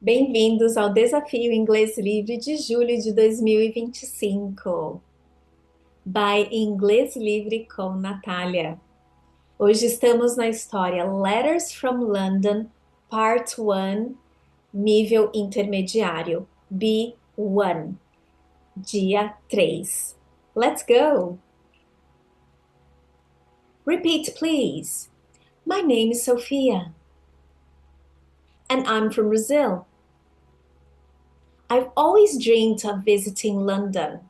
Bem-vindos ao Desafio Inglês Livre de julho de 2025. By Inglês Livre com Natália. Hoje estamos na história Letters from London, Part 1, nível intermediário, B1, dia 3. Let's go! Repeat, please. My name is Sophia, and I'm from Brazil. I've always dreamed of visiting London.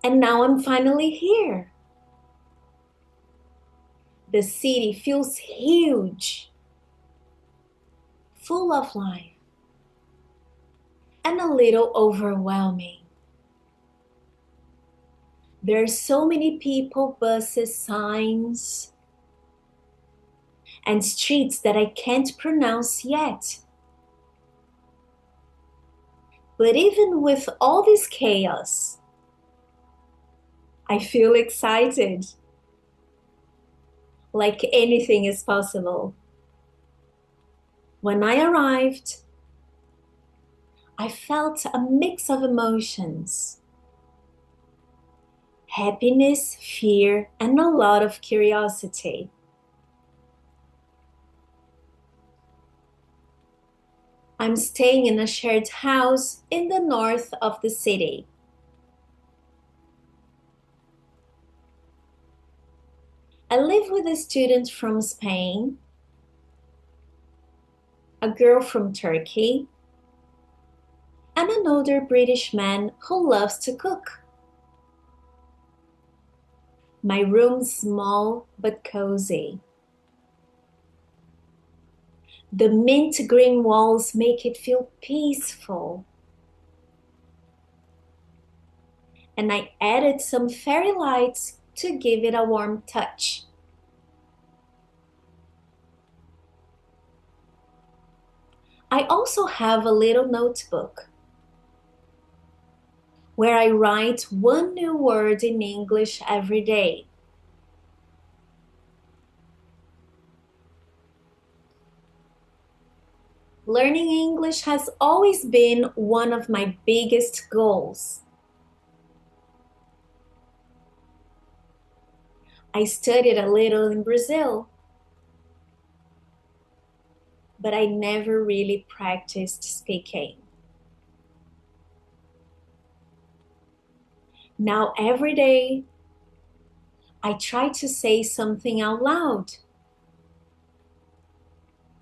And now I'm finally here. The city feels huge, full of life, and a little overwhelming. There are so many people, buses, signs, and streets that I can't pronounce yet. But even with all this chaos, I feel excited. Like anything is possible. When I arrived, I felt a mix of emotions. Happiness, fear, and a lot of curiosity. I'm staying in a shared house in the north of the city. I live with a student from Spain, a girl from Turkey, and an older British man who loves to cook. My room's small but cozy. The mint green walls make it feel peaceful. And I added some fairy lights to give it a warm touch. I also have a little notebook where I write one new word in English every day. Learning English has always been one of my biggest goals. I studied a little in Brazil, but I never really practiced speaking. Now every day, I try to say something out loud,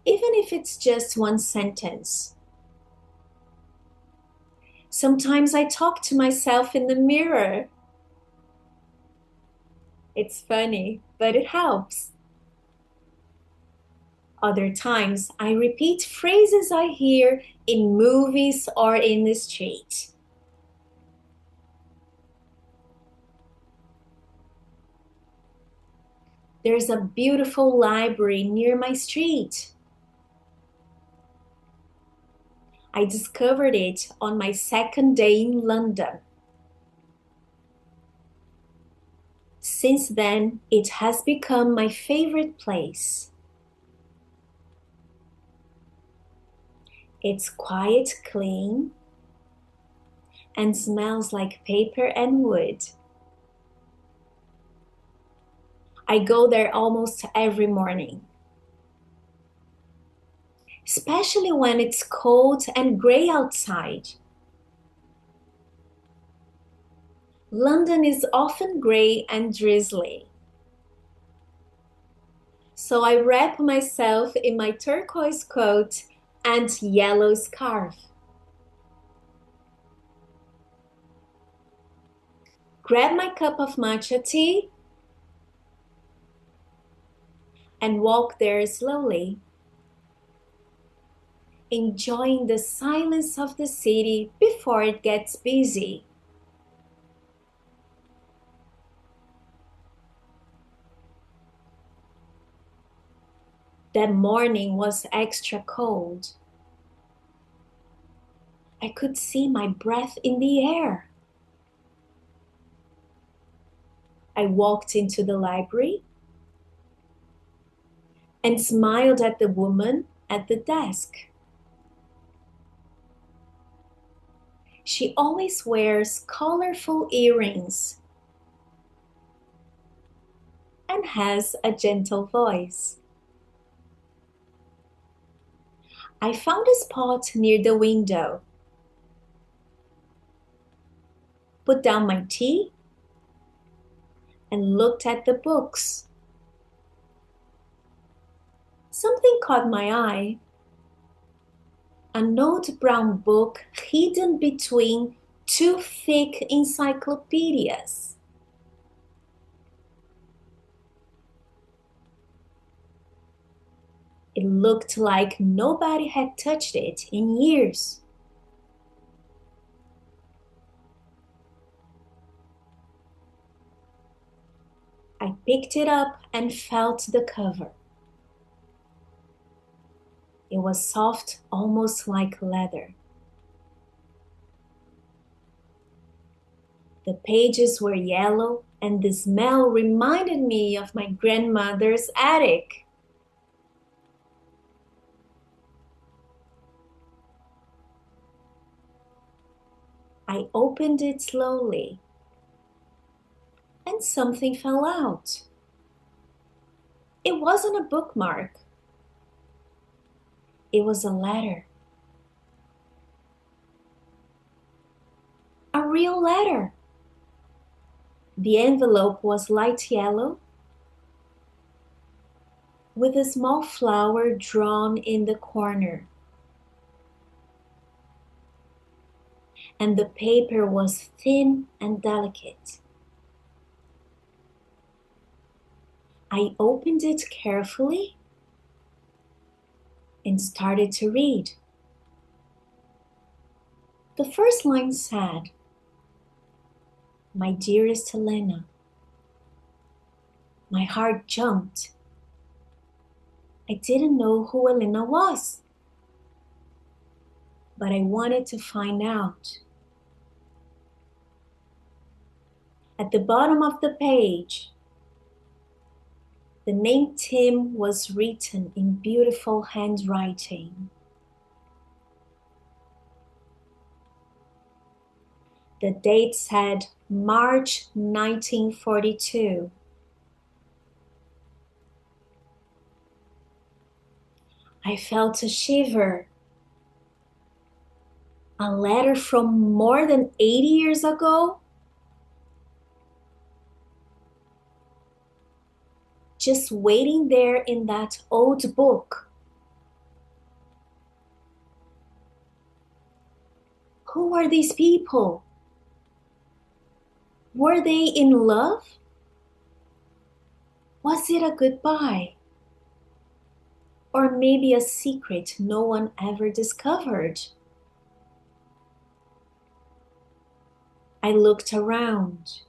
even if it's just one sentence. Sometimes I talk to myself in the mirror. It's funny, but it helps. Other times, I repeat phrases I hear in movies or in the street. There's a beautiful library near my street. I discovered it on my second day in London. Since then, it has become my favorite place. It's quiet, clean, and smells like paper and wood. I go there almost every morning, especially when it's cold and gray outside. London is often gray and drizzly. So I wrap myself in my turquoise coat and yellow scarf. Grab my cup of matcha tea and walk there slowly, enjoying the silence of the city before it gets busy. That morning was extra cold. I could see my breath in the air. I walked into the library and smiled at the woman at the desk. She always wears colorful earrings and has a gentle voice. I found a spot near the window, put down my tea, and looked at the books. Something caught my eye. An old brown book hidden between two thick encyclopedias. It looked like nobody had touched it in years. I picked it up and felt the cover. It was soft, almost like leather. The pages were yellow, and the smell reminded me of my grandmother's attic. I opened it slowly, and something fell out. It wasn't a bookmark. It was a letter. A real letter. The envelope was light yellow, with a small flower drawn in the corner. And the paper was thin and delicate. I opened it carefully and started to read. The first line said, "My dearest Helena." My heart jumped. I didn't know who Helena was, but I wanted to find out. At the bottom of the page, the name Tim was written in beautiful handwriting. The date said March 1942. I felt a shiver. A letter from more than 80 years ago? Just waiting there in that old book. Who were these people? Were they in love? Was it a goodbye? Or maybe a secret no one ever discovered? I looked around.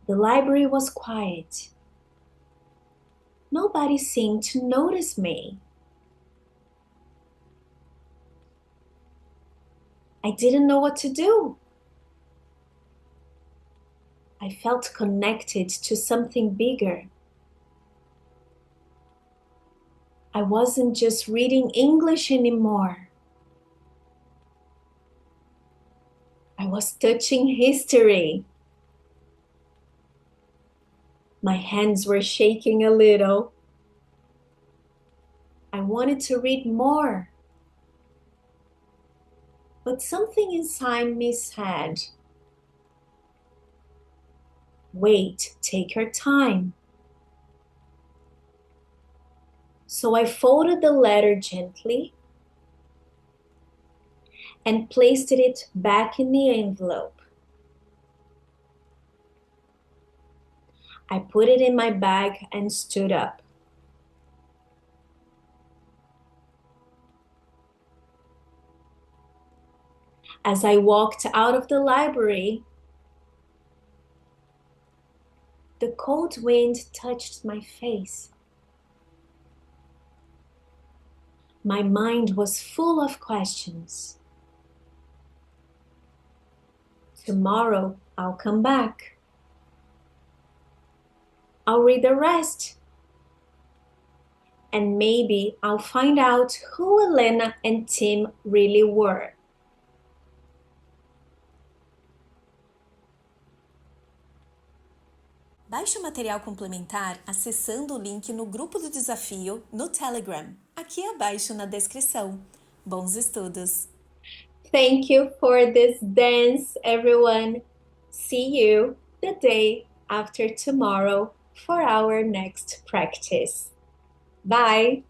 The library was quiet. Nobody seemed to notice me. I didn't know what to do. I felt connected to something bigger. I wasn't just reading English anymore. I was touching history. My hands were shaking a little. I wanted to read more. But something inside me said, "Wait, take your time." So I folded the letter gently and placed it back in the envelope. I put it in my bag and stood up. As I walked out of the library, the cold wind touched my face. My mind was full of questions. Tomorrow I'll come back. I'll read the rest. and maybe I'll find out who Elena and Tim really were. Baixe o material complementar acessando o link no grupo do desafio no Telegram, aqui abaixo na descrição. Bons estudos! Thank you for this dance, everyone. See you the day after tomorrow for our next practice. Bye!